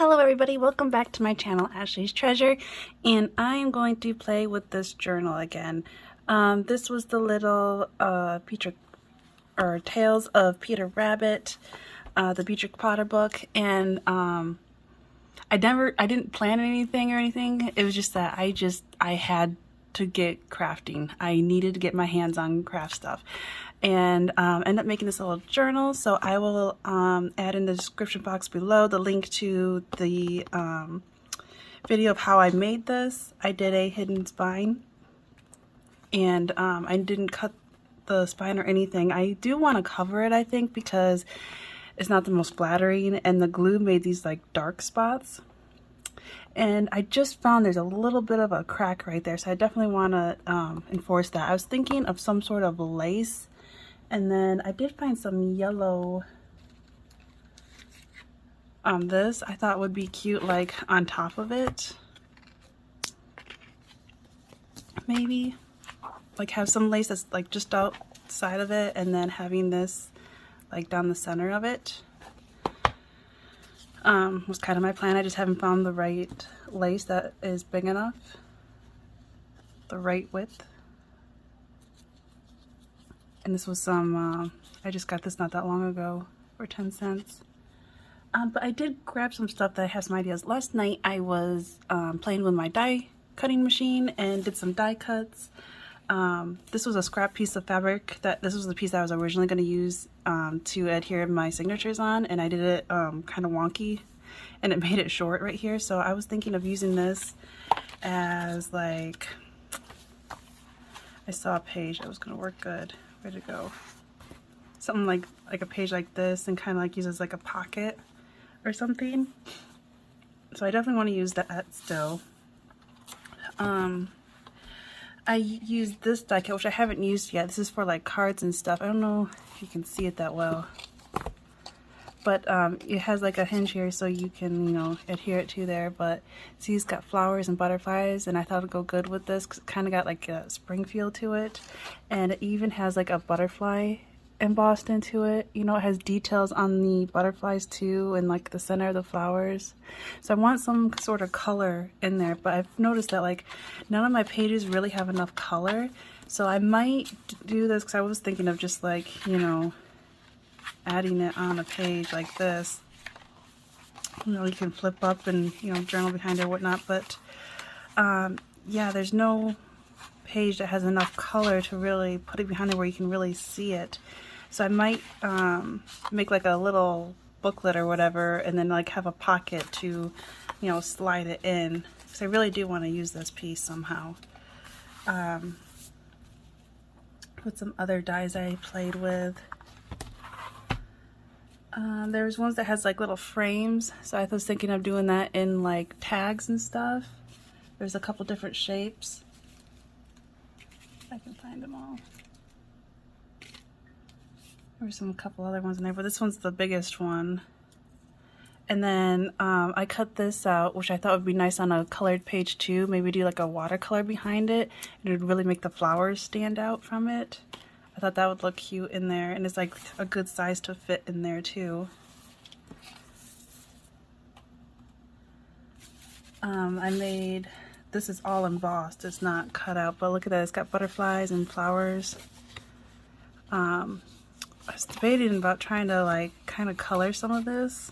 Hello everybody, welcome back to my channel, Ashley's Treasure, and I am going to play with this journal again. This was the little Tales of Peter Rabbit, the Beatrix Potter book, and I didn't plan anything or anything. It was just that I had to get crafting. I needed to get my hands on craft stuff, and end up making this little journal. So I will add in the description box below the link to the video of how I made this. I did a hidden spine, and I didn't cut the spine or anything. I do want to cover it, I think, because it's not the most flattering, and the glue made these like dark spots. And I just found there's a little bit of a crack right there, so I definitely want to enforce that. I was thinking of some sort of lace, and then I did find some yellow this I thought would be cute, like on top of it. Maybe like have some lace that's like just outside of it, and then having this like down the center of it. Was kind of my plan. I just haven't found the right lace that is big enough, the right width. And this was some, I just got this not that long ago for 10 cents. But I did grab some stuff that I have some ideas. Last night I was playing with my die cutting machine and did some die cuts. This was a scrap piece of fabric this was the piece that I was originally going to use to adhere my signatures on, and I did it kind of wonky, and it made it short right here. So I was thinking of using this as like, I saw a page that was going to work good. Where'd it go? Something like a page like this, and kind of like use as like a pocket or something. So I definitely want to use that still. I used this die cut, which I haven't used yet. This is for like cards and stuff. I don't know if you can see it that well, but it has like a hinge here so you can, you know, adhere it to there. But see, it's got flowers and butterflies, and I thought it'd go good with this because it kind of got like a spring feel to it, and it even has like a butterfly embossed into it. You know, it has details on the butterflies too, and like the center of the flowers. So I want some sort of color in there, but I've noticed that like none of my pages really have enough color. So I might do this because I was thinking of just like, you know, adding it on a page like this. You know, you can flip up and, you know, journal behind it or whatnot. But yeah, there's no page that has enough color to really put it behind there where you can really see it. So I might make like a little booklet or whatever, and then like have a pocket to, you know, slide it in, because I really do want to use this piece somehow. With some other dies I played with. There's ones that has like little frames, so I was thinking of doing that in like tags and stuff. There's a couple different shapes. I can find them all. There's a couple other ones in there, but this one's the biggest one. And then I cut this out, which I thought would be nice on a colored page too. Maybe do like a watercolor behind it. It would really make the flowers stand out from it. I thought that would look cute in there, and it's like a good size to fit in there too. I made, this is all embossed, it's not cut out, but look at that, it's got butterflies and flowers. I was debating about trying to like kind of color some of this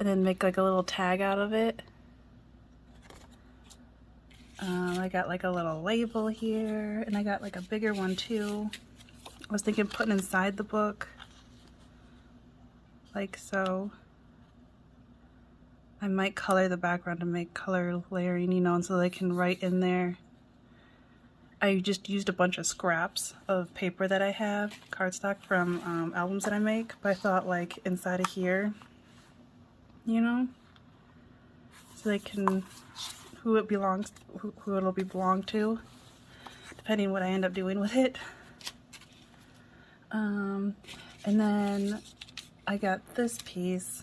and then make like a little tag out of it. I got like a little label here, and I got like a bigger one too. I was thinking putting inside the book, like so. I might color the background to make color layering, you know, and so they can write in there. I just used a bunch of scraps of paper that I have, cardstock from albums that I make, but I thought like inside of here, you know, so they can, who it belongs, who it'll be belong to, depending what I end up doing with it. And then I got this piece.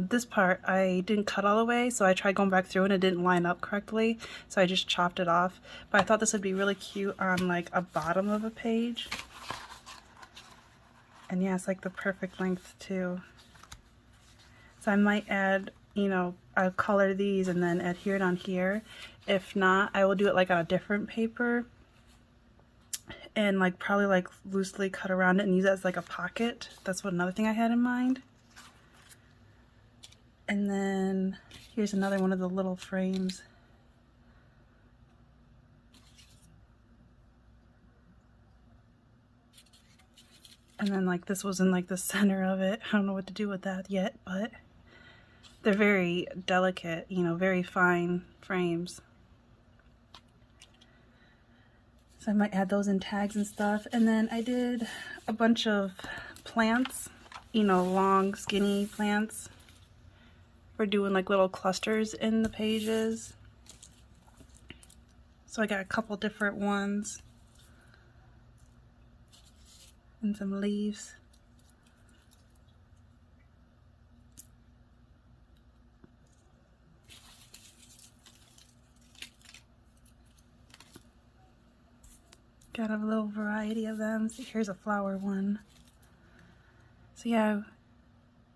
This part I didn't cut all the way, so I tried going back through and it didn't line up correctly, so I just chopped it off. But I thought this would be really cute on like a bottom of a page. And yeah, it's like the perfect length too. So I might add you know, I'll color these and then adhere it on here. If not, I will do it like on a different paper and like probably like loosely cut around it and use it as like a pocket. That's what another thing I had in mind. And then here's another one of the little frames. And then like this was in like the center of it. I don't know what to do with that yet, but they're very delicate, you know, very fine frames. So I might add those in tags and stuff. And then I did a bunch of plants, you know, long, skinny plants. We're doing like little clusters in the pages. So I got a couple different ones. And some leaves. Got a little variety of them. So here's a flower one. So yeah,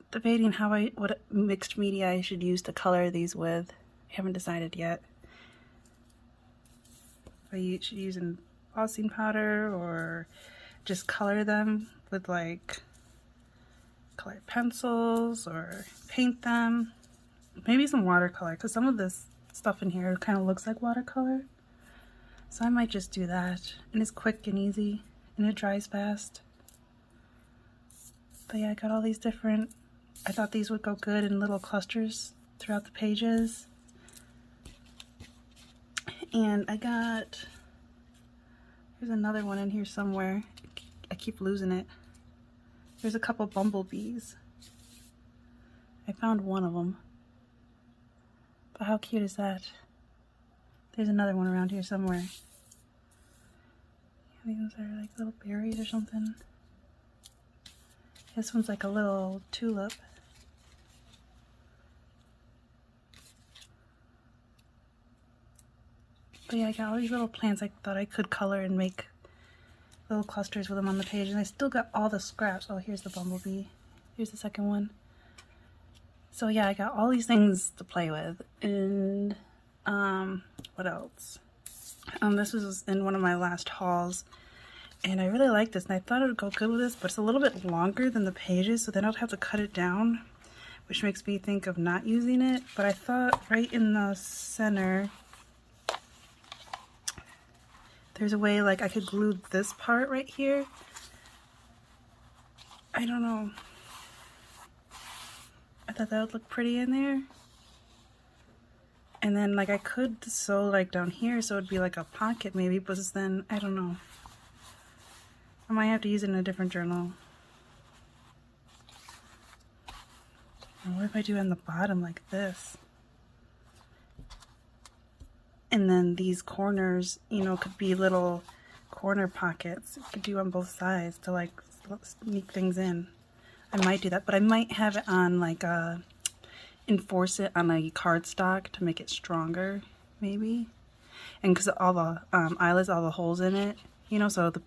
debating what mixed media I should use to color these with. I haven't decided yet. If I should use embossing powder or just color them with like colored pencils or paint them. Maybe some watercolor, because some of this stuff in here kind of looks like watercolor. So I might just do that. And it's quick and easy and it dries fast. But yeah, I got all these different, I thought these would go good in little clusters throughout the pages. And I got, there's another one in here somewhere. I keep losing it. There's a couple bumblebees. I found one of them. But how cute is that? There's another one around here somewhere. I think those are like little berries or something. This one's like a little tulip. But yeah, I got all these little plants I thought I could color and make little clusters with them on the page. And I still got all the scraps. Oh, here's the bumblebee. Here's the second one. So yeah, I got all these things to play with. And what else? This was in one of my last hauls. And I really like this, and I thought it would go good with this, but it's a little bit longer than the pages, so then I'll have to cut it down, which makes me think of not using it. But I thought right in the center, there's a way like I could glue this part right here. I don't know. I thought that would look pretty in there. And then like I could sew like down here so it'd be like a pocket maybe, but then I don't know. I might have to use it in a different journal. Or what if I do on the bottom like this? And then these corners, you know, could be little corner pockets. You could do on both sides to like sneak things in. I might do that, but I might have it on like enforce it on a cardstock to make it stronger, maybe. And because all the eyelets, all the holes in it, you know, so the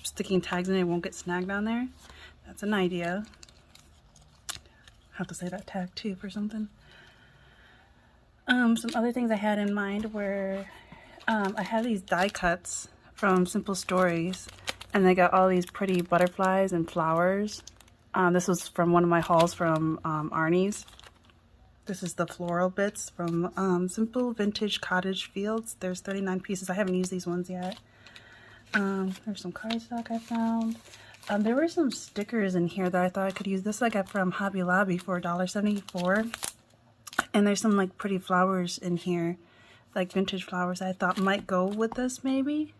sticking tags in it won't get snagged on there. That's an idea. I have to say that tag too for something. Some other things I had in mind were I have these die cuts from Simple Stories, and they got all these pretty butterflies and flowers. This was from one of my hauls from Arnie's. This is the floral bits from Simple Vintage Cottage Fields. There's 39 pieces. I haven't used these ones yet. There's some cardstock I found. There were some stickers in here that I thought I could use. This I got from Hobby Lobby for $1.74. And there's some like pretty flowers in here, like vintage flowers I thought might go with this maybe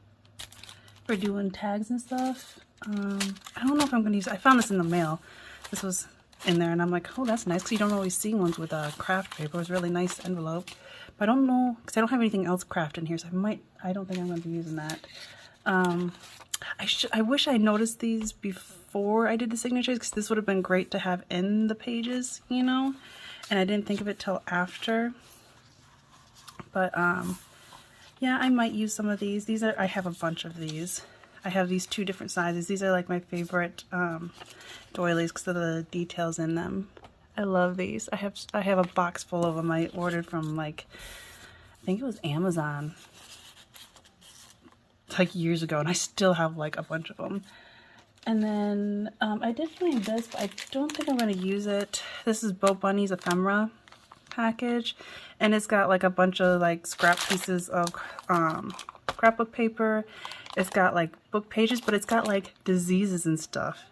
for doing tags and stuff. I don't know if I'm going to use it. I found this in the mail. This was in there and I'm like, oh, that's nice, because you don't always see ones with craft paper. It was a really nice envelope. But I don't know, because I don't have anything else craft in here, so I don't think I'm going to be using that. I wish I noticed these before I did the signatures, because this would have been great to have in the pages, you know, and I didn't think of it till after. But yeah, I might use some of these. I have a bunch of these. I have these two different sizes. These are like my favorite doilies because of the details in them. I love these. I have a box full of them. I ordered from like, I think it was Amazon like years ago, and I still have like a bunch of them. And then I did find this, but I don't think I'm going to use it. This is Bo Bunny's ephemera package, and it's got like a bunch of like scrap pieces of scrapbook paper. It's got like book pages, but it's got like diseases and stuff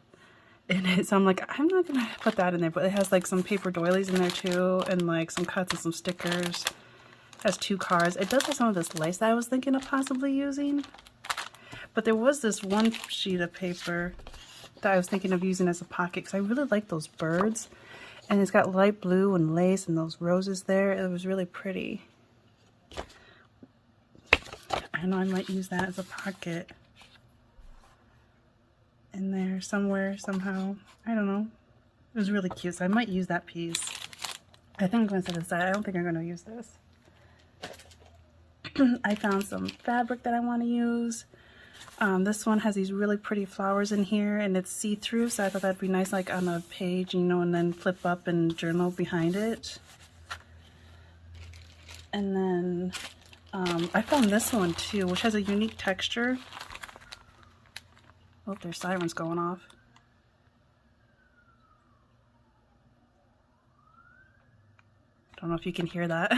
in it. So I'm like, I'm not going to put that in there, but it has like some paper doilies in there too, and like some cuts and some stickers. It has 2 cards. It does have some of this lace that I was thinking of possibly using. But there was this one sheet of paper that I was thinking of using as a pocket because I really like those birds. And it's got light blue and lace and those roses there. It was really pretty. I know I might use that as a pocket in there somewhere, somehow. I don't know. It was really cute, so I might use that piece. I think I'm going to set it aside. I don't think I'm going to use this. I found some fabric that I want to use. This one has these really pretty flowers in here, and it's see-through, so I thought that'd be nice like on a page, you know, and then flip up and journal behind it. And then I found this one too, which has a unique texture. Oh, there's sirens going off. Don't know if you can hear that.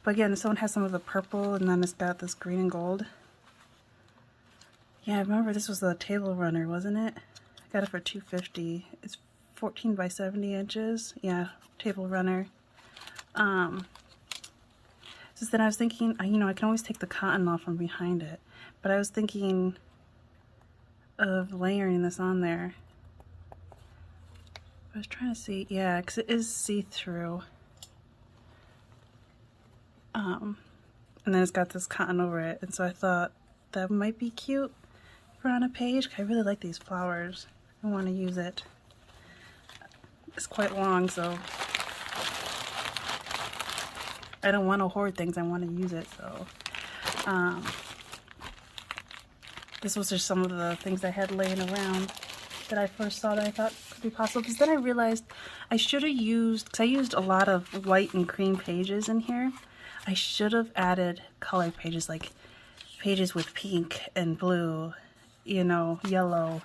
But again, this one has some of the purple, and then it's got this green and gold. Yeah, I remember this was the table runner, wasn't it? I got it for $2.50. It's 14 by 70 inches. Yeah, table runner. So then I was thinking, you know, I can always take the cotton off from behind it, but I was thinking of layering this on there. I was trying to see, yeah, because it is see-through. And then it's got this cotton over it, and so I thought that might be cute for on a page. I really like these flowers. I want to use it. It's quite long, so I don't want to hoard things. I want to use it, so this was just some of the things I had laying around that I first saw that I thought could be possible. Because then I realized I should have used, because I used a lot of white and cream pages in here. I should have added colored pages, like pages with pink and blue, you know, yellow.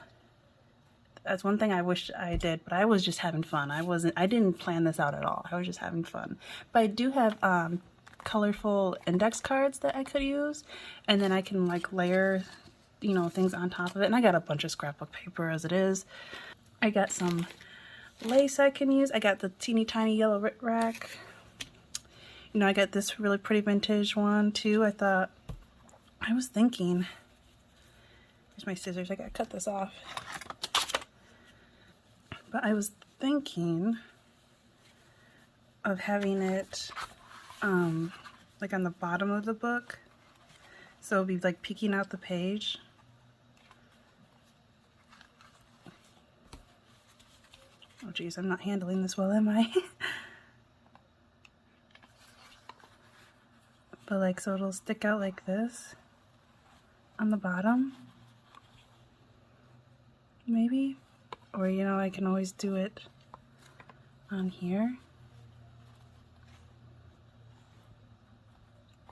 That's one thing I wish I did, but I was just having fun. I didn't plan this out at all. I was just having fun. But I do have colorful index cards that I could use, and then I can like layer, you know, things on top of it. And I got a bunch of scrapbook paper as it is. I got some lace I can use. I got the teeny tiny yellow Rit Rack. You know, I got this really pretty vintage one too. I was thinking, here's my scissors, I gotta cut this off. But I was thinking of having it like on the bottom of the book. So it'll be like peeking out the page. Oh geez, I'm not handling this well, am I? But like, so it'll stick out like this on the bottom, maybe, or you know, I can always do it on here,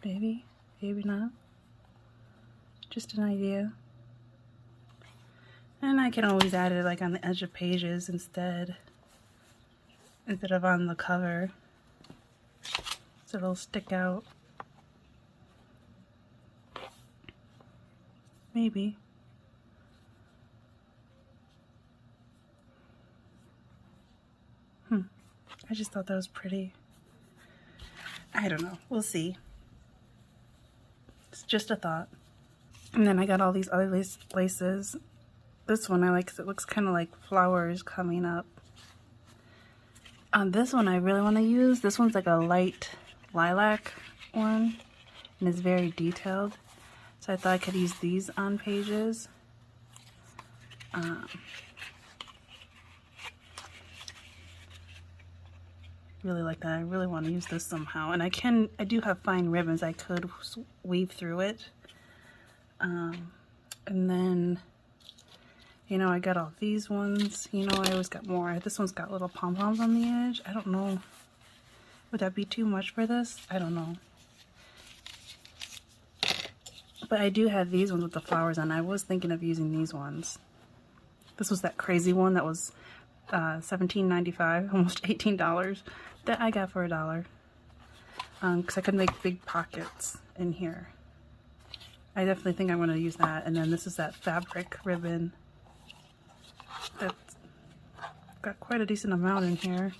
maybe not, just an idea. And I can always add it like on the edge of pages instead of on the cover, so it'll stick out. Maybe. I just thought that was pretty. I don't know. We'll see. It's just a thought. And then I got all these other laces. This one I like because it looks kind of like flowers coming up. This one I really want to use. This one's like a light lilac one, and it's very detailed. So I thought I could use these on pages. Really like that. I really want to use this somehow. And I do have fine ribbons. I could weave through it. And then You know, I got all these ones. You know, I always got more. This one's got little pom-poms on the edge. I don't know. Would that be too much for this? I don't know. But I do have these ones with the flowers on. I was thinking of using these ones. This was that crazy one that was $17.95, almost $18, that I got for $1. Because I could make big pockets in here. I definitely think I'm going to use that. And then this is that fabric ribbon. That's got quite a decent amount in here.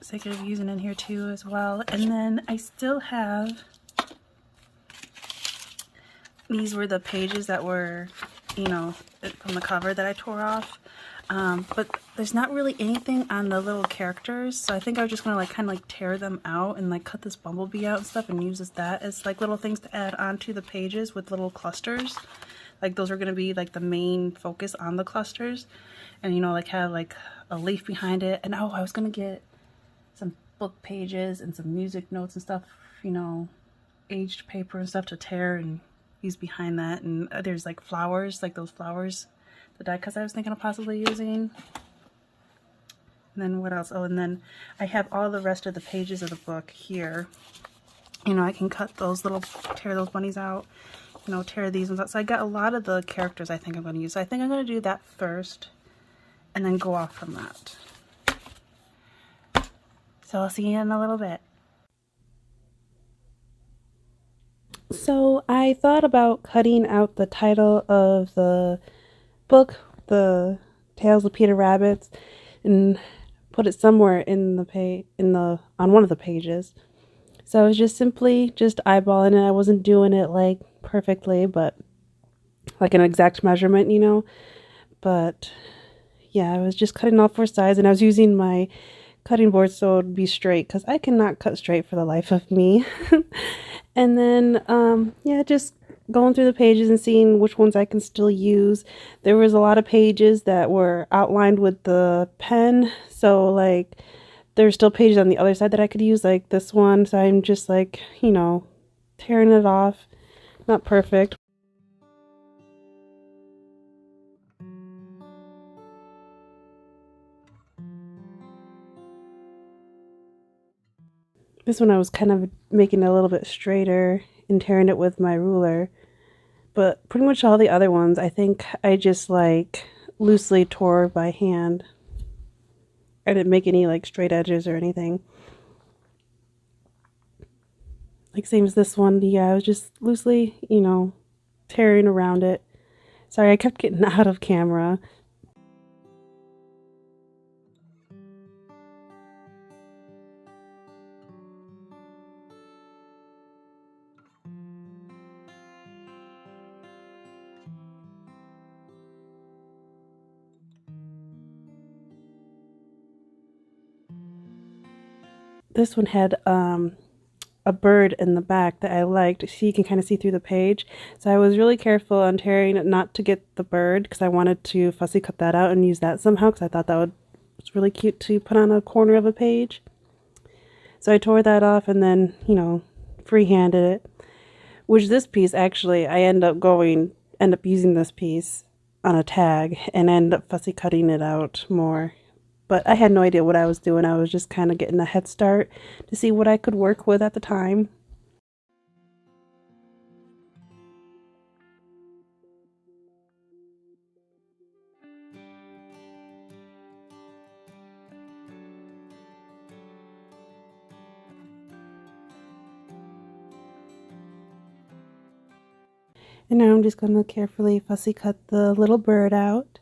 So I could be using in here too as well. And then I still have, these were the pages that were, you know, from the cover that I tore off. But there's not really anything on the little characters, so I think I was just gonna like kind of like tear them out and like cut this bumblebee out and stuff and use that as like little things to add onto the pages with little clusters. Like those are gonna be like the main focus on the clusters, and you know, like have like a leaf behind it. And oh, I was gonna get some book pages and some music notes and stuff, you know, aged paper and stuff to tear and use behind that. And there's like flowers, like those flowers, the die cuts I was thinking of possibly using. And then what else? Oh, and then I have all the rest of the pages of the book here. You know, I can cut those little, tear those bunnies out, you know, tear these ones out. So I got a lot of the characters I think I'm going to use. So I think I'm going to do that first and then go off from that. So I'll see you in a little bit. So I thought about cutting out the title of the book, The Tales of Peter Rabbit, and put it somewhere in the on one of the pages. So I was just simply eyeballing it. I wasn't doing it like perfectly, but like an exact measurement, you know. But yeah, I was just cutting off 4 sides, and I was using my cutting board so it would be straight, because I cannot cut straight for the life of me. And then yeah, just going through the pages and seeing which ones I can still use. There was a lot of pages that were outlined with the pen, so like there's still pages on the other side that I could use, like this one. So I'm just like, you know, tearing it off. Not perfect. This one I was kind of making it a little bit straighter and tearing it with my ruler. But pretty much all the other ones, I think I just like loosely tore by hand. I didn't make any like straight edges or anything. Like same as this one, yeah, I was just loosely, you know, tearing around it. Sorry, I kept getting out of camera. This one had a bird in the back that I liked, so you can kind of see through the page. So I was really careful on tearing it not to get the bird, because I wanted to fussy cut that out and use that somehow, because I thought that was really cute to put on a corner of a page. So I tore that off and then, you know, freehanded it. Which this piece actually, I end up using this piece on a tag and end up fussy cutting it out more. But I had no idea what I was doing. I was just kind of getting a head start to see what I could work with at the time. And now I'm just going to carefully fussy cut the little bird out.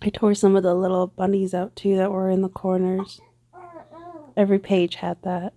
I tore some of the little bunnies out too that were in the corners. Every page had that.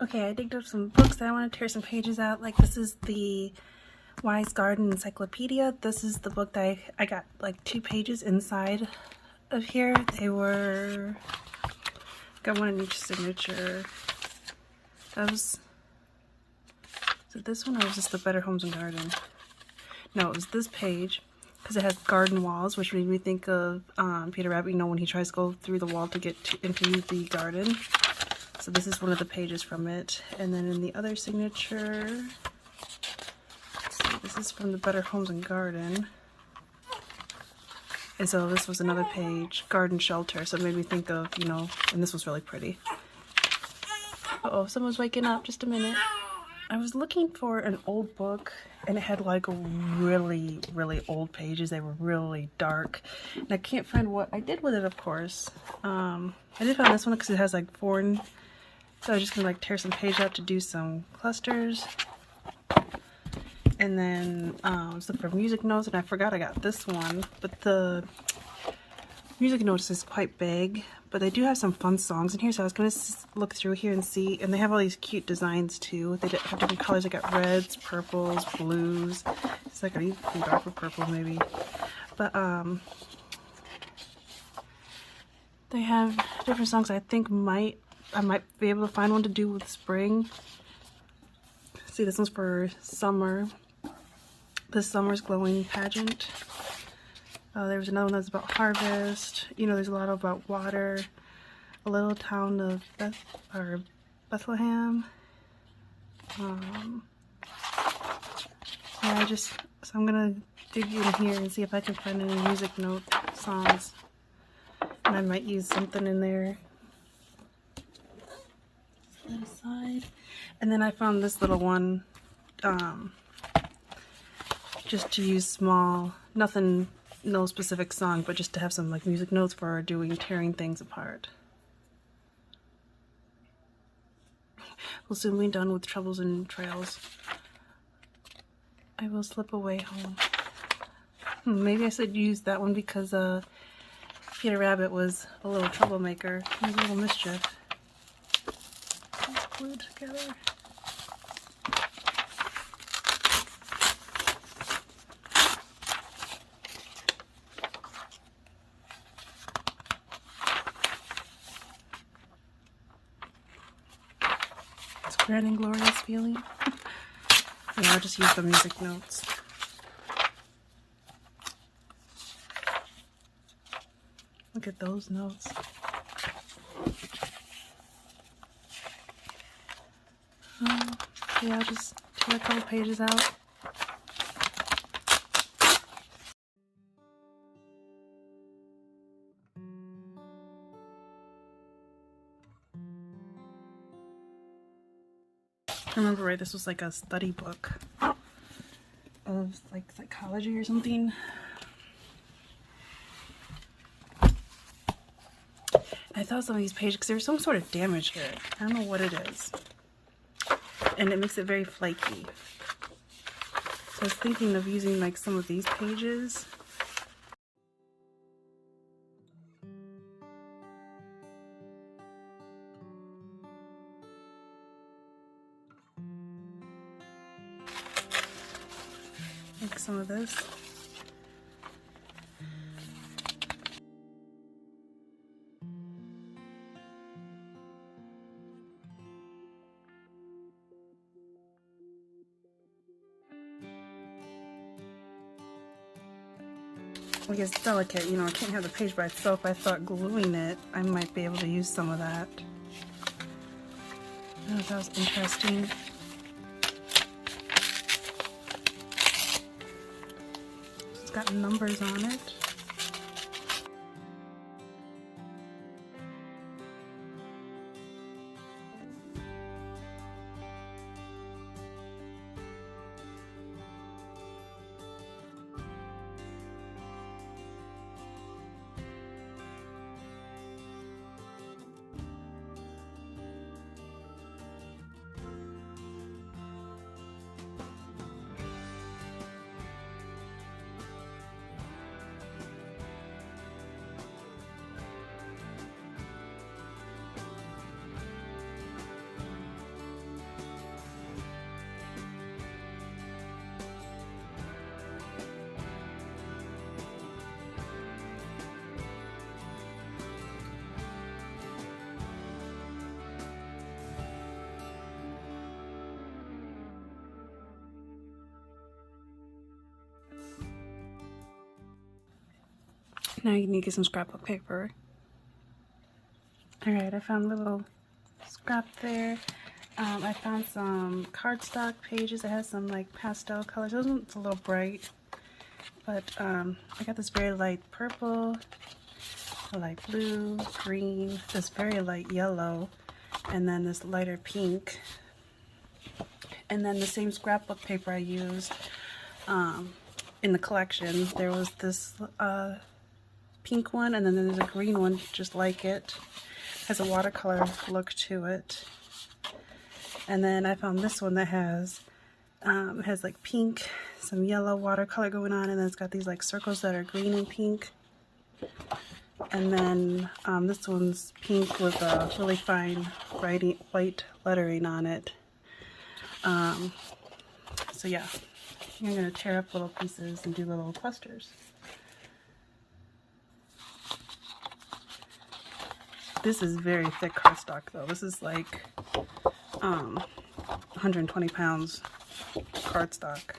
Okay, I digged up some books that I want to tear some pages out. Like this is the Wise Garden Encyclopedia. This is the book that I got like 2 pages inside of here. They were, got one in each signature. That was, is it this one or was this the Better Homes and Garden? No, it was this page because it has garden walls, which made me think of Peter Rabbit, you know, when he tries to go through the wall to get into the garden. So this is one of the pages from it. And then in the other signature, let's see, this is from the Better Homes and Garden. And so this was another page, garden shelter. So it made me think of, you know, and this was really pretty. Uh-oh, someone's waking up, just a minute. I was looking for an old book and it had like really, really old pages. They were really dark. And I can't find what I did with it, of course. I did find this one because it has like foreign. So I was just gonna like tear some page out to do some clusters. And then I was looking for music notes and I forgot I got this one. But the music notes is quite big. But they do have some fun songs in here. So I was gonna look through here and see. And they have all these cute designs too. They have different colors. They got reds, purples, blues. It's like an even darker purple maybe. But they have different songs I think I might be able to find one to do with spring. See, this one's for summer. This summer's glowing pageant. There was another one that's about harvest. You know, there's a lot about water. A little town of Bethlehem. Yeah, so I'm gonna dig in here and see if I can find any music note songs. And I might use something in there. That aside. And then I found this little one just to use small, nothing, no specific song, but just to have some like music notes for tearing things apart. We'll soon be done with troubles and trails. I will slip away home. Maybe I should use that one because Peter Rabbit was a little troublemaker. He was a little mischief. Glued together. It's a grand and glorious feeling. Yeah, I'll just use the music notes. Look at those notes. Yeah, I'll just tear a couple pages out. I remember right, this was like a study book of like psychology or something. I thought some of these pages, because there's some sort of damage here. I don't know what it is. And it makes it very flaky. So I was thinking of using like some of these pages. Like some of this. like it's delicate, you know, I can't have the page by itself. I thought gluing it, I might be able to use some of that. Oh, that was interesting. It's got numbers on it. Now you need to get some scrapbook paper. Alright, I found a little scrap there. I found some cardstock pages that has some like pastel colors. This one's a little bright, but I got this very light purple, a light blue, green, this very light yellow, and then this lighter pink. And then the same scrapbook paper I used in the collection. There was this pink one, and then there's a green one just like it. Has a watercolor look to it. And then I found this one that has like pink, some yellow watercolor going on, and then it's got these like circles that are green and pink. And then this one's pink with a really fine white lettering on it. So yeah, I'm gonna tear up little pieces and do little clusters. This is very thick cardstock though. This is like 120 pounds cardstock.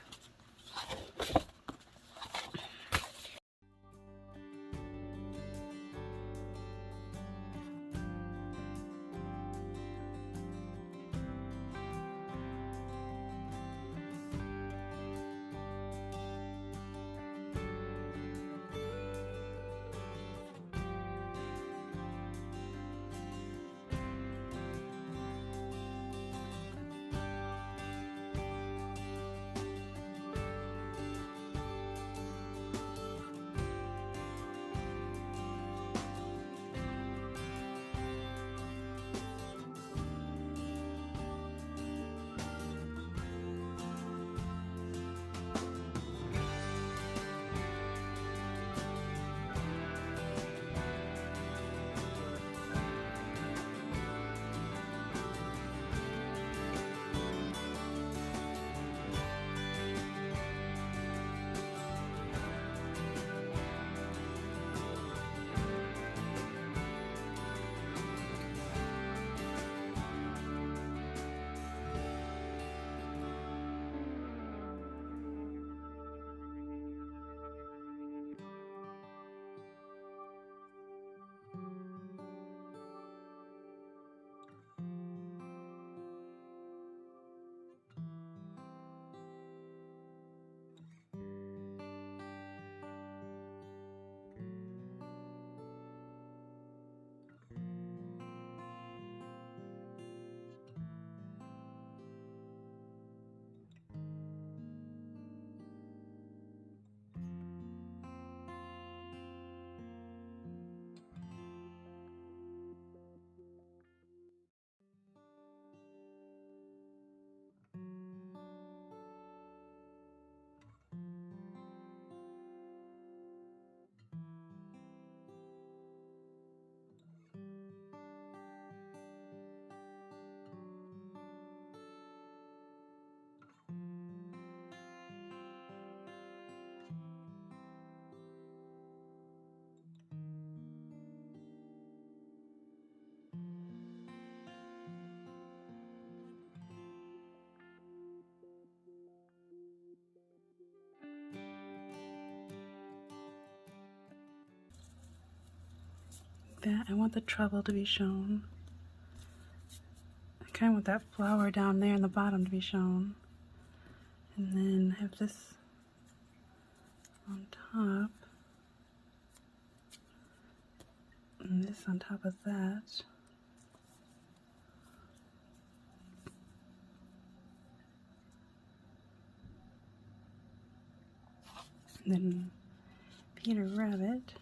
that. I want the treble to be shown. I kind of want that flower down there in the bottom to be shown. And then have this on top. And this on top of that. And then Peter Rabbit.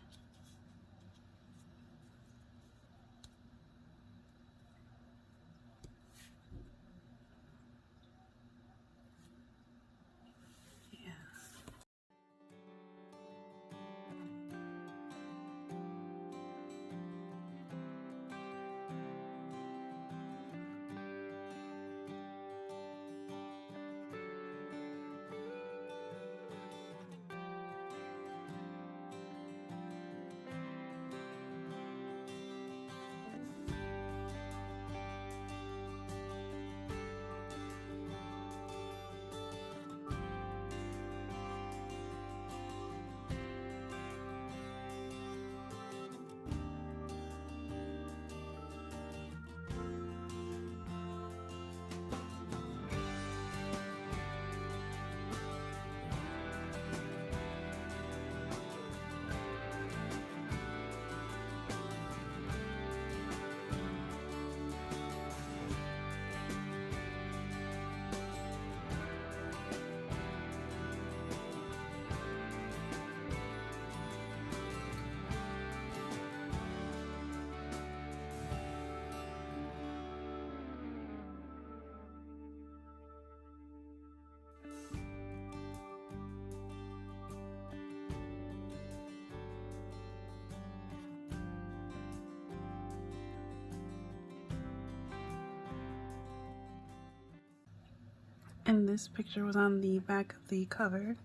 And this picture was on the back of the cover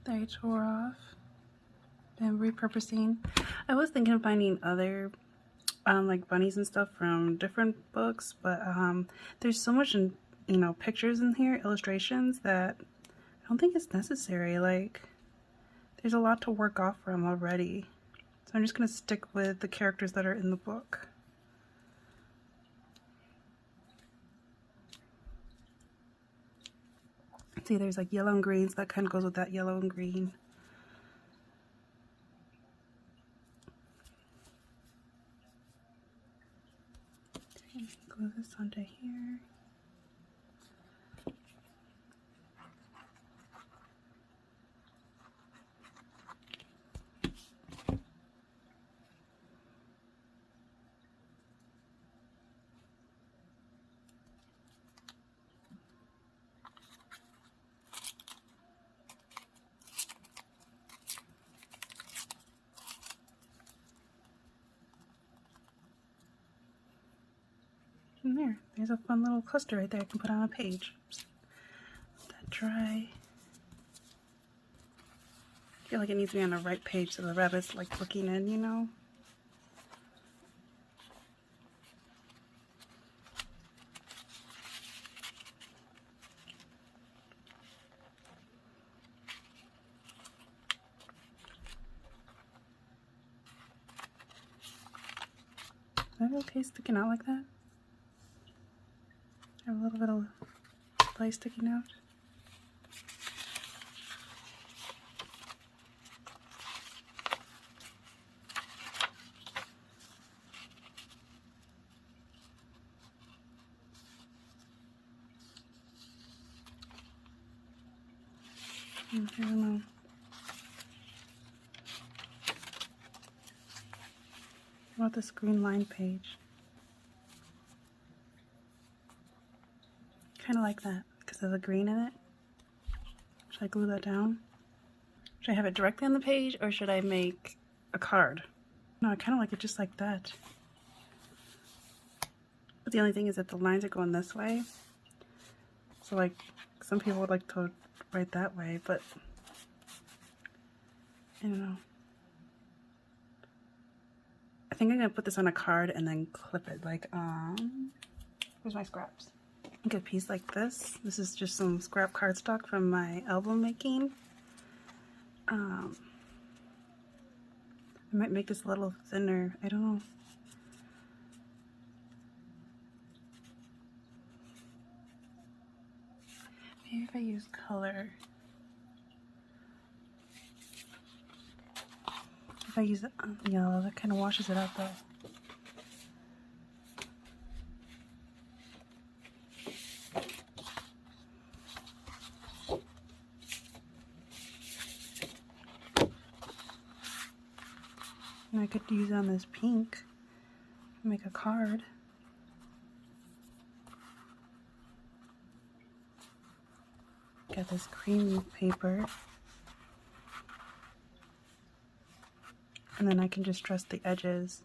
that I tore off and repurposing. I was thinking of finding other like bunnies and stuff from different books, but there's so much in, you know, pictures in here, illustrations, that I don't think it's necessary. Like, there's a lot to work off from already. So I'm just gonna stick with the characters that are in the book. See, there's like yellow and green, so that kind of goes with that yellow and green. Okay, glue this onto here. And there's a fun little cluster right there I can put on a page. Just let that dry. I feel like it needs to be on the right page so the rabbit's like looking in, you know? Is that okay sticking out like that? Have a little bit of play sticking out. I don't know. What about this green line page? Kind of like that because of the green in it. Should I glue that down? Should I have it directly on the page, or should I make a card? No, I kind of like it just like that. But the only thing is that the lines are going this way. So like, some people would like to write that way, but I don't know. I think I'm gonna put this on a card and then clip it like, where's my scraps? I think a piece like this. This is just some scrap cardstock from my album making. I'm I might make this a little thinner. I don't know. Maybe if I use color. If I use yellow, that kind of washes it out though. And I could use on this pink, make a card. Got this cream paper. And then I can just dress the edges.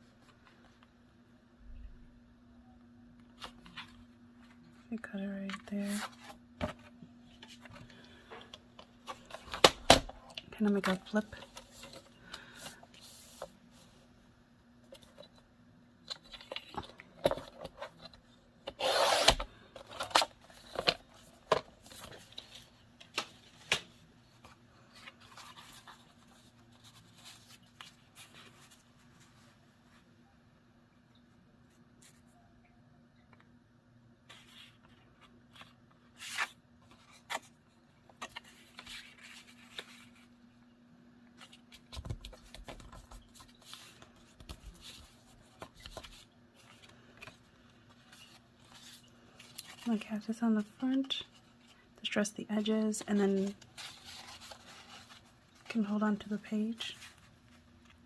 I cut it right there. Kind of make a flip. Like have this on the front, just dress the edges, and then can hold on to the page,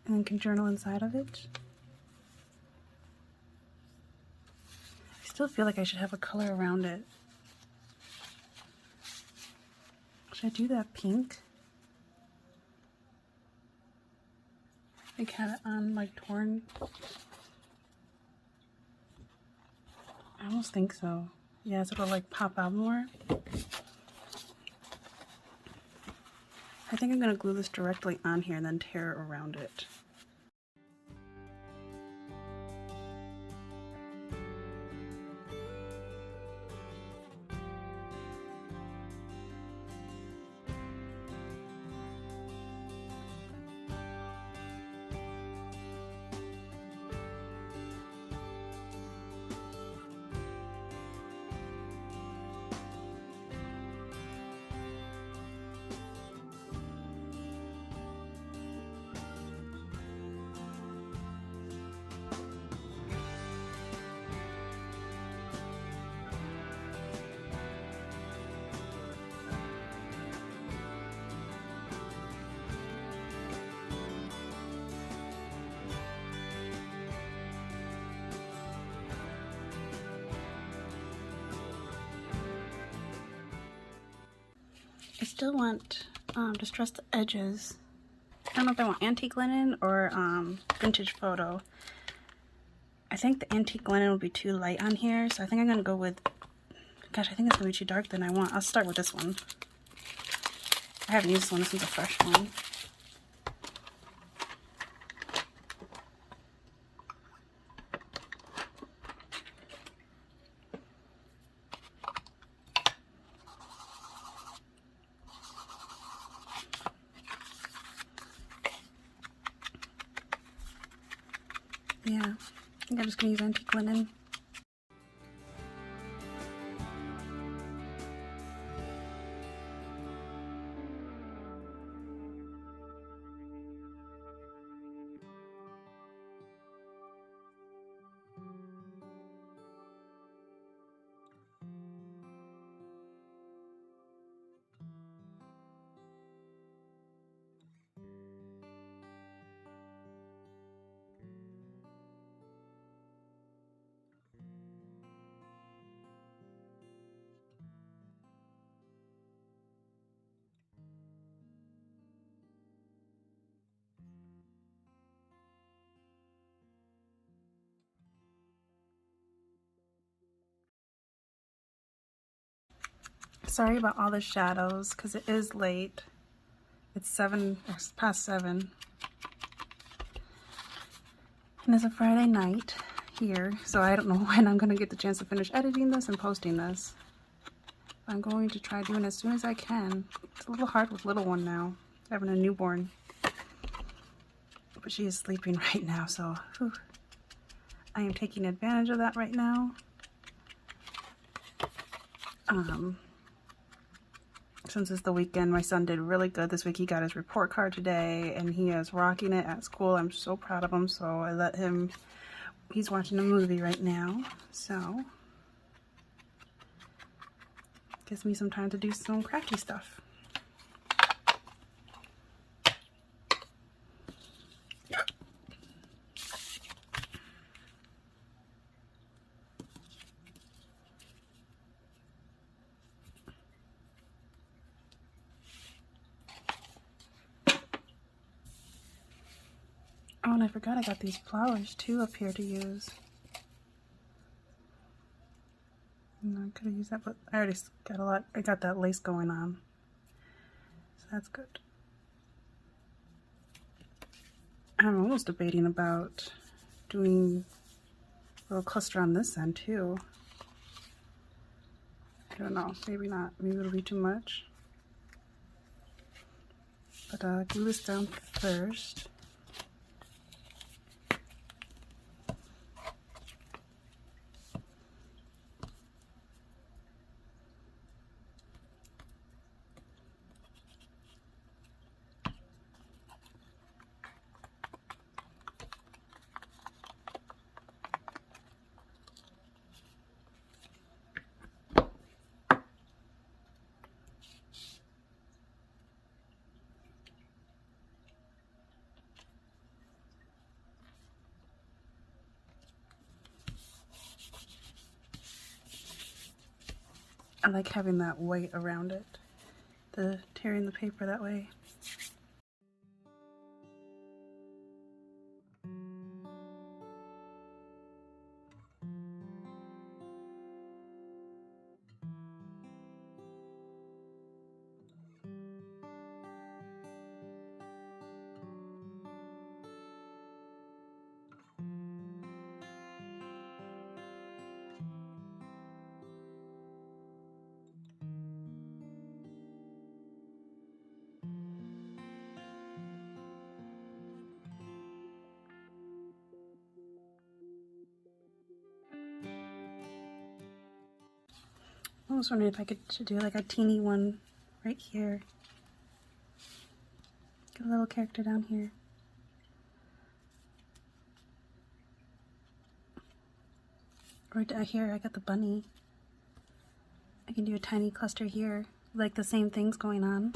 and then can journal inside of it. I still feel like I should have a color around it. Should I do that pink? Like have it on like torn? I almost think so. Yeah, so it'll like pop out more. I think I'm gonna glue this directly on here and then tear around it. I still want to stress the edges. I don't know if I want antique linen or vintage photo. I think the antique linen will be too light on here, so I think I'm going to go with, gosh, I think it's going to be too dark than I want. I'll start with this one. I haven't used this one, this one's a fresh one. Yeah, I think I'm just going to use antique linen. Sorry about all the shadows, because it is late. It's past 7. And it's a Friday night here, so I don't know when I'm going to get the chance to finish editing this and posting this. I'm going to try doing it as soon as I can. It's a little hard with little one now, having a newborn. but she is sleeping right now, so whew, I am taking advantage of that right now. Since it's the weekend, my son did really good this week. He got his report card today, and he is rocking it at school. I'm so proud of him, so I let him, he's watching a movie right now, so gives me some time to do some crafty stuff. Oh, and I forgot I got these flowers too up here to use. I could have used that, but I already got a lot. I got that lace going on, so that's good. I'm almost debating about doing a little cluster on this end too. I don't know, maybe not. Maybe it'll be too much. But glue this down first. I like having that white around it, tearing the paper that way. I was wondering if I could do like a teeny one right here. Get a little character down here. Right down here, I got the bunny. I can do a tiny cluster here, like the same things going on.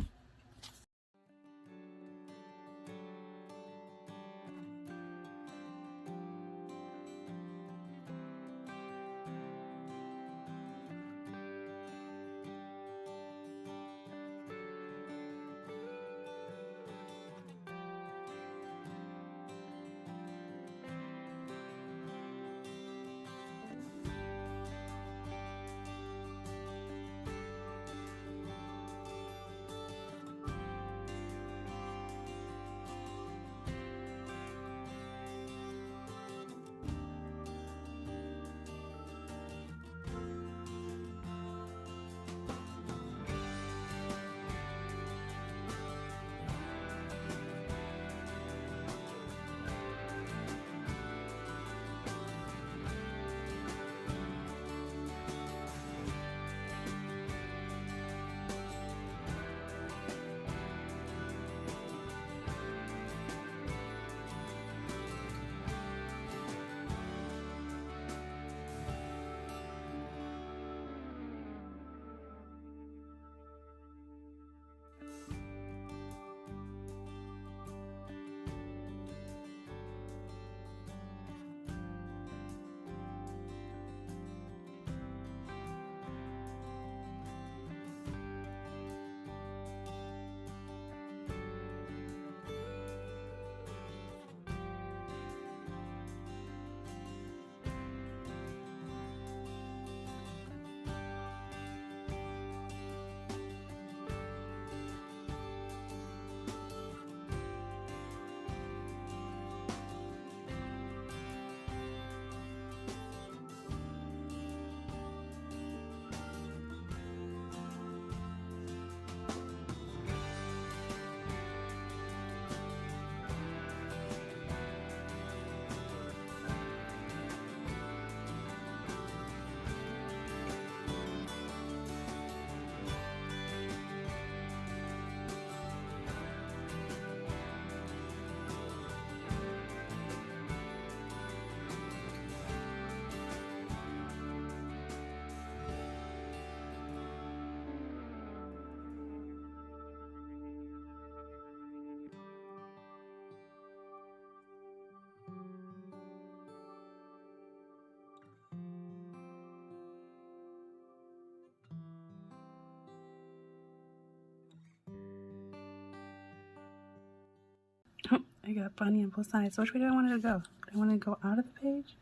I got bunny on both sides. So which way do I want it to go? Do I want it to go out of the page?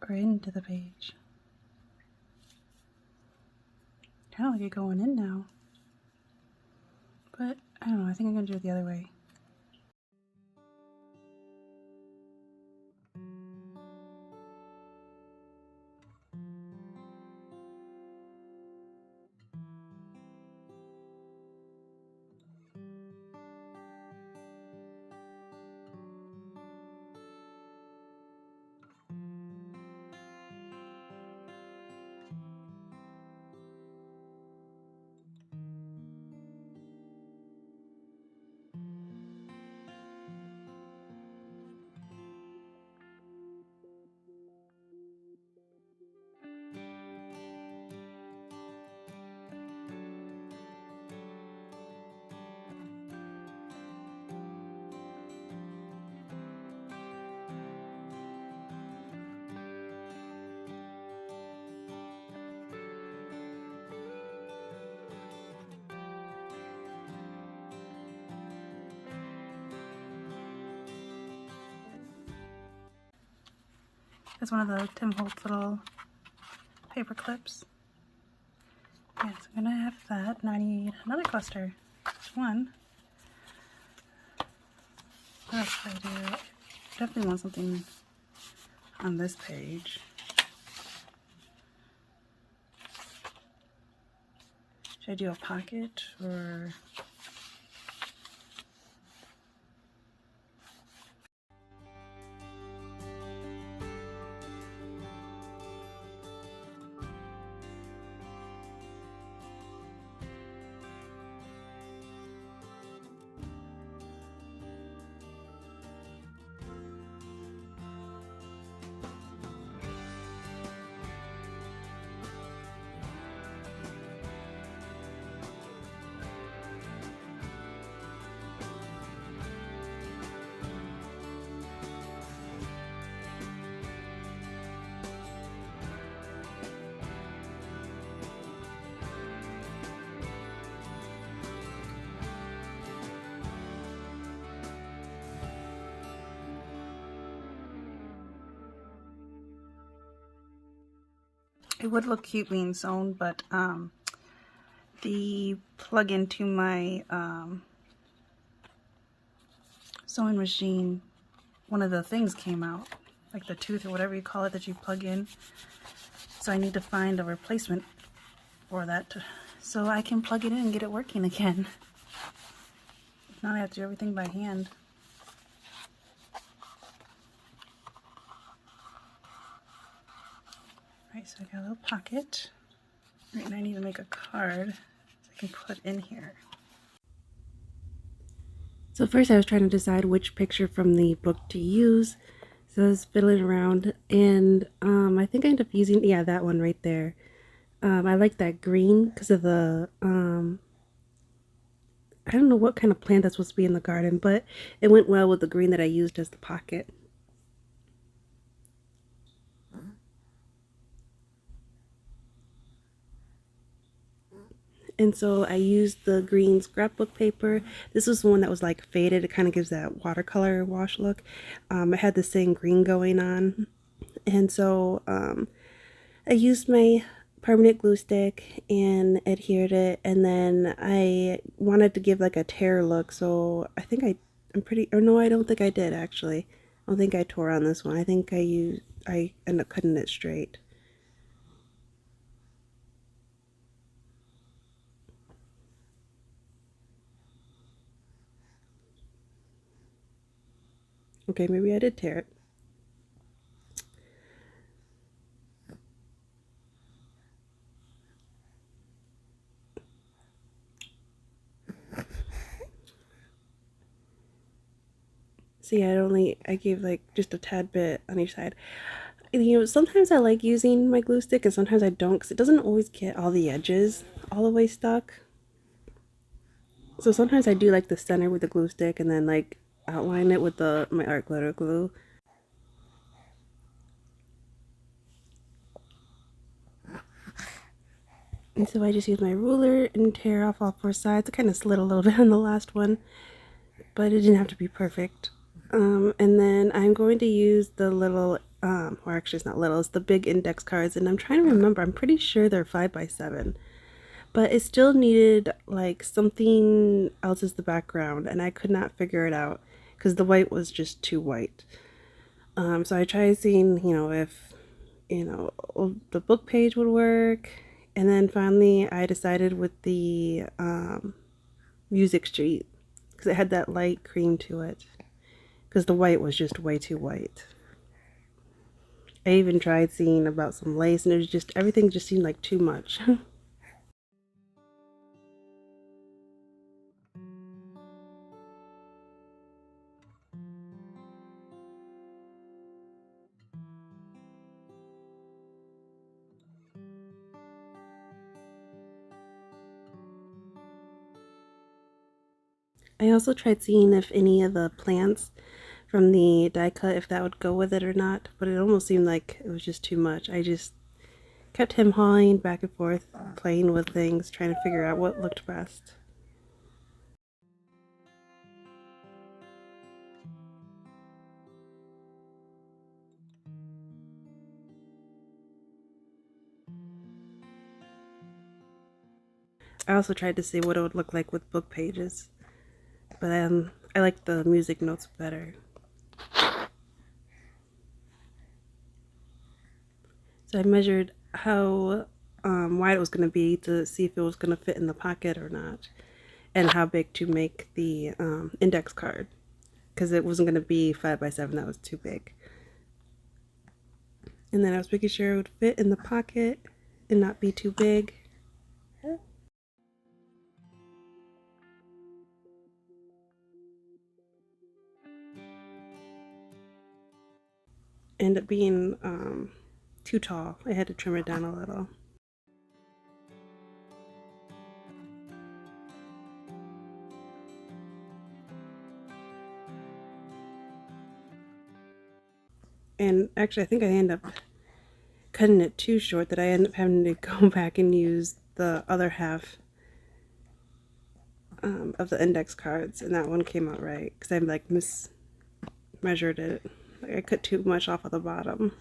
Or into the page? Kind of like it going in now. But, I don't know, I think I'm going to do it the other way. It's one of the Tim Holtz little paper clips. Yeah, so I'm gonna have that. Now I need another cluster. Just one. What else should I do? Definitely want something on this page. Should I do a pocket or... It would look cute being sewn, but the plug-in to my sewing machine, one of the things came out, like the tooth or whatever you call it that you plug in. So I need to find a replacement for that so I can plug it in and get it working again. If not, I have to do everything by hand. Alright, so I got a little pocket. Right, and I need to make a card so I can put in here. So first I was trying to decide which picture from the book to use. So I was fiddling around, and I think I ended up using, yeah, that one right there. I like that green because of the, I don't know what kind of plant that's supposed to be in the garden, but it went well with the green that I used as the pocket. And so I used the green scrapbook paper. This was the one that was like faded. It kind of gives that watercolor wash look. It had the same green going on. And so I used my permanent glue stick and adhered it. And then I wanted to give like a tear look. So I think I'm pretty, or no, I don't think I did actually. I don't think I tore on this one. I think I ended up cutting it straight. Okay, maybe I did tear it. See, I gave like just a tad bit on each side. You know, sometimes I like using my glue stick and sometimes I don't because it doesn't always get all the edges all the way stuck. So sometimes I do like the center with the glue stick and then like outline it with my art glitter glue. And so I just use my ruler and tear off all four sides. I kind of slid a little bit on the last one, but it didn't have to be perfect. And then I'm going to use the little, or actually it's not little, it's the big index cards, and I'm trying to remember, I'm pretty sure they're 5x7, but it still needed like something else as the background, and I could not figure it out because the white was just too white. So I tried seeing, if, the book page would work, and then finally I decided with the Music Street, because it had that light cream to it, because the white was just way too white. I even tried seeing about some lace, and it was just, everything just seemed like too much. I also tried seeing if any of the plants from the die cut, if that would go with it or not, but it almost seemed like it was just too much. I just kept him hawing back and forth, playing with things, trying to figure out what looked best. I also tried to see what it would look like with book pages, but I like the music notes better. So I measured how wide it was going to be to see if it was going to fit in the pocket or not, and how big to make the index card, because it wasn't going to be 5x7, that was too big. And then I was making sure it would fit in the pocket and not be too big. Ended up being too tall. I had to trim it down a little. And actually, I think I ended up cutting it too short, that I ended up having to go back and use the other half of the index cards, and that one came out right because I like mismeasured it. Like I cut too much off of the bottom.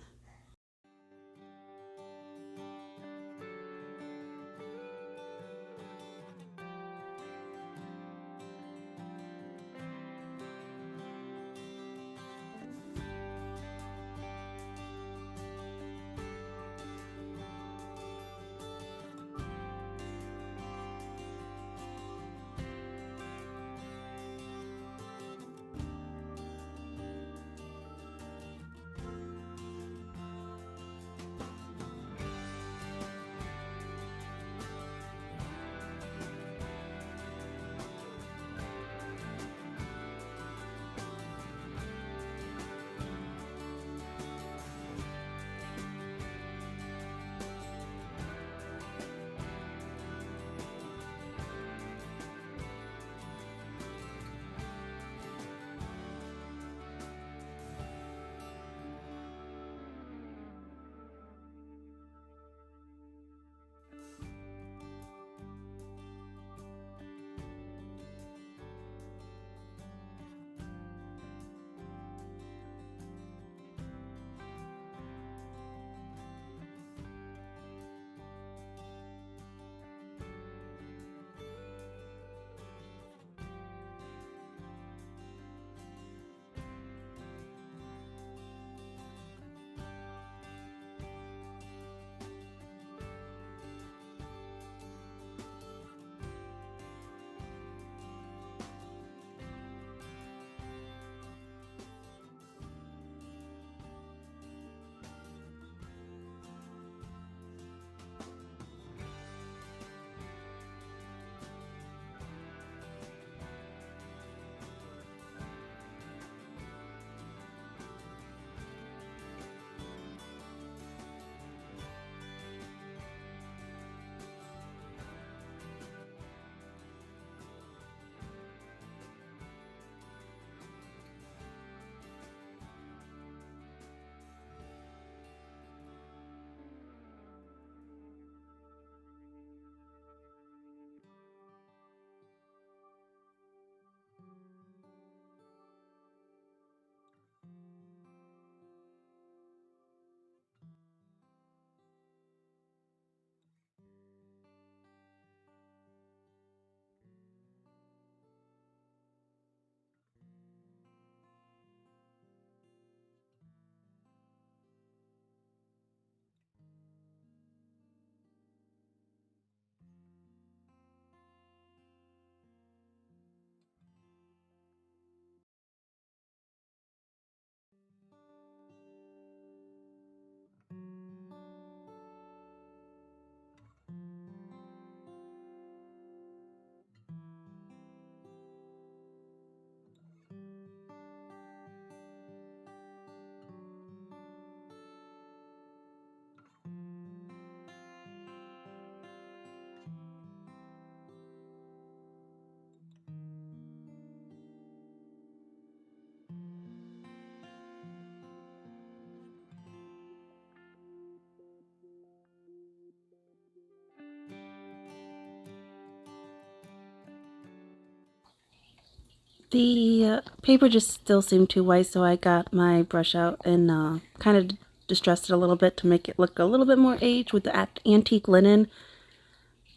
The paper just still seemed too white, so I got my brush out and kind of distressed it a little bit to make it look a little bit more aged with the antique linen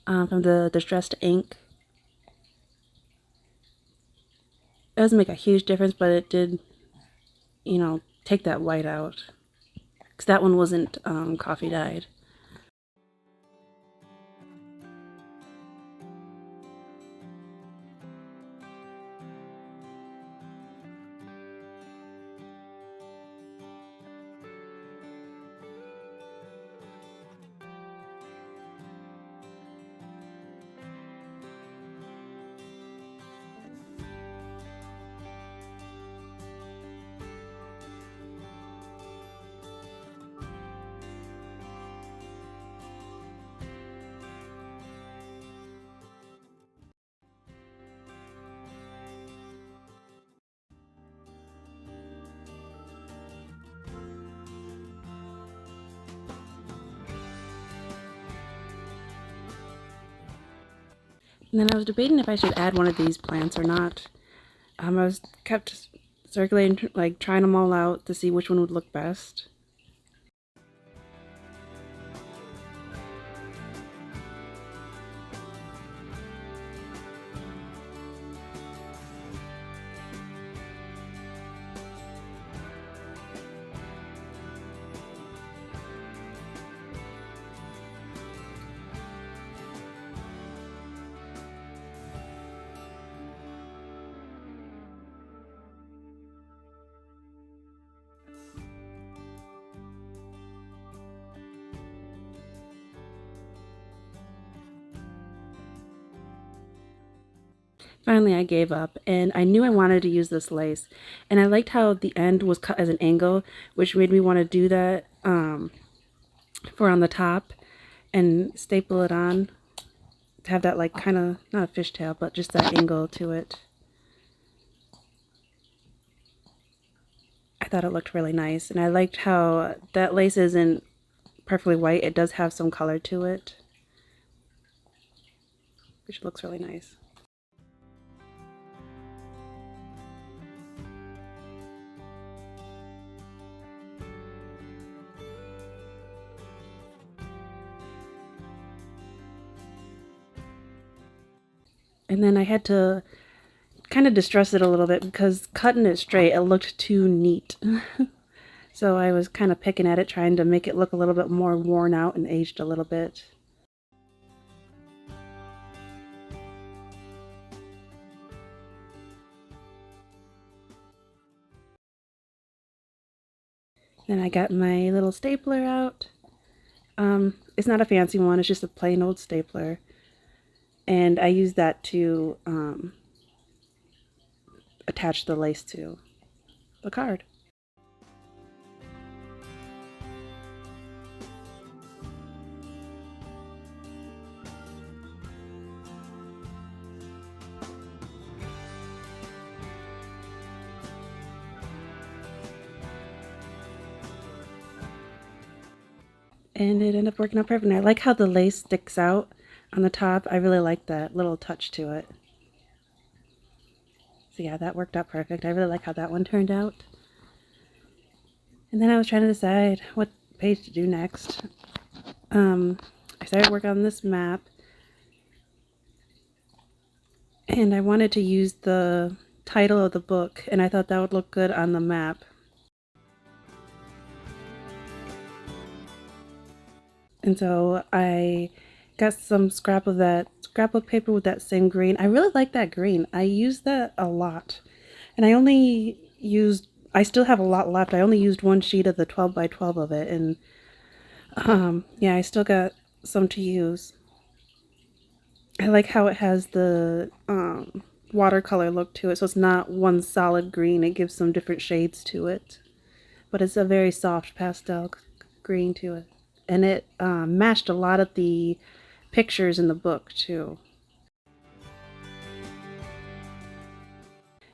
from the distressed ink. It doesn't make a huge difference, but it did, you know, take that white out. Because that one wasn't coffee dyed. And then I was debating if I should add one of these plants or not. I was kept circulating, like trying them all out to see which one would look best. Finally, I gave up, and I knew I wanted to use this lace. And I liked how the end was cut as an angle, which made me want to do that for on the top and staple it on to have that like kind of, not a fishtail, but just that angle to it. I thought it looked really nice, and I liked how that lace isn't perfectly white. It does have some color to it, which looks really nice. And then I had to kind of distress it a little bit because cutting it straight, it looked too neat. So I was kind of picking at it, trying to make it look a little bit more worn out and aged a little bit. Then I got my little stapler out. It's not a fancy one, it's just a plain old stapler. And I use that to attach the lace to the card. And it ended up working out perfect. And I like how the lace sticks out on the top. I really like that little touch to it. So yeah, that worked out perfect. I really like how that one turned out. And then I was trying to decide what page to do next. I started working on this map. And I wanted to use the title of the book, and I thought that would look good on the map. And so I got some scrapbook paper with that same green. I really like that green. I use that a lot. And I still have a lot left. I only used one sheet of the 12 by 12 of it. And yeah, I still got some to use. I like how it has the watercolor look to it. So it's not one solid green. It gives some different shades to it. But it's a very soft pastel green to it. And it matched a lot of the pictures in the book too.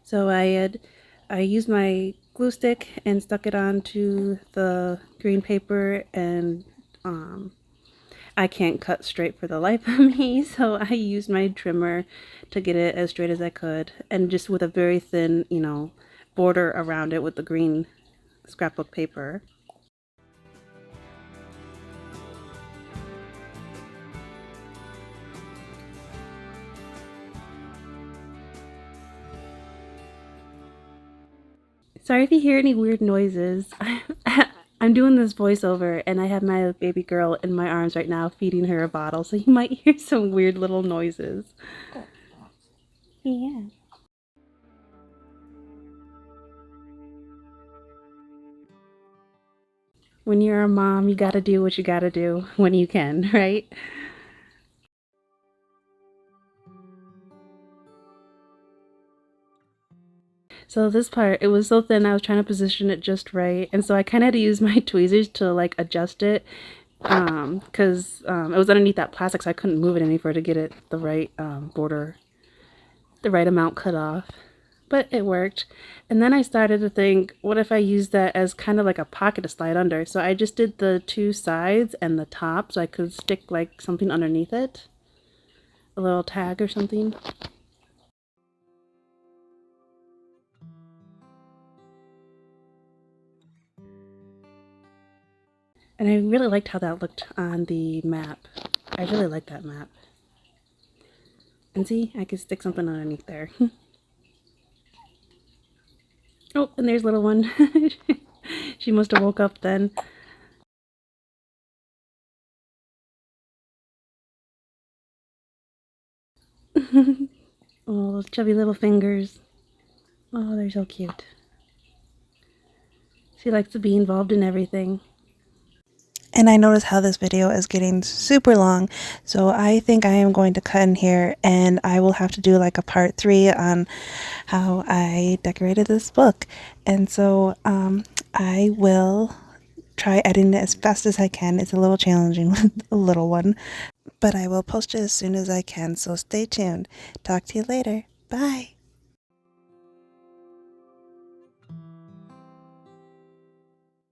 So I used my glue stick and stuck it onto the green paper, and I can't cut straight for the life of me, so I used my trimmer to get it as straight as I could, and just with a very thin, you know, border around it with the green scrapbook paper. Sorry if you hear any weird noises. I'm doing this voiceover and I have my baby girl in my arms right now feeding her a bottle, so you might hear some weird little noises. Yeah. When you're a mom, you gotta do what you gotta do when you can, right? So this part, it was so thin, I was trying to position it just right, and so I kind of had to use my tweezers to like adjust it, because it was underneath that plastic, so I couldn't move it any further to get it the right border, the right amount cut off. But it worked. And then I started to think, what if I use that as kind of like a pocket to slide under? So I just did the two sides and the top so I could stick like something underneath it, a little tag or something. And I really liked how that looked on the map. I really like that map. And see, I could stick something underneath there. Oh, and there's little one. She must have woke up then. Oh, chubby little fingers. Oh, they're so cute. She likes to be involved in everything. And I notice how this video is getting super long, so I think I am going to cut in here and I will have to do like a part 3 on how I decorated this book. And so I will try editing it as fast as I can. It's a little challenging with a little one, but I will post it as soon as I can, so stay tuned. Talk to you later. Bye.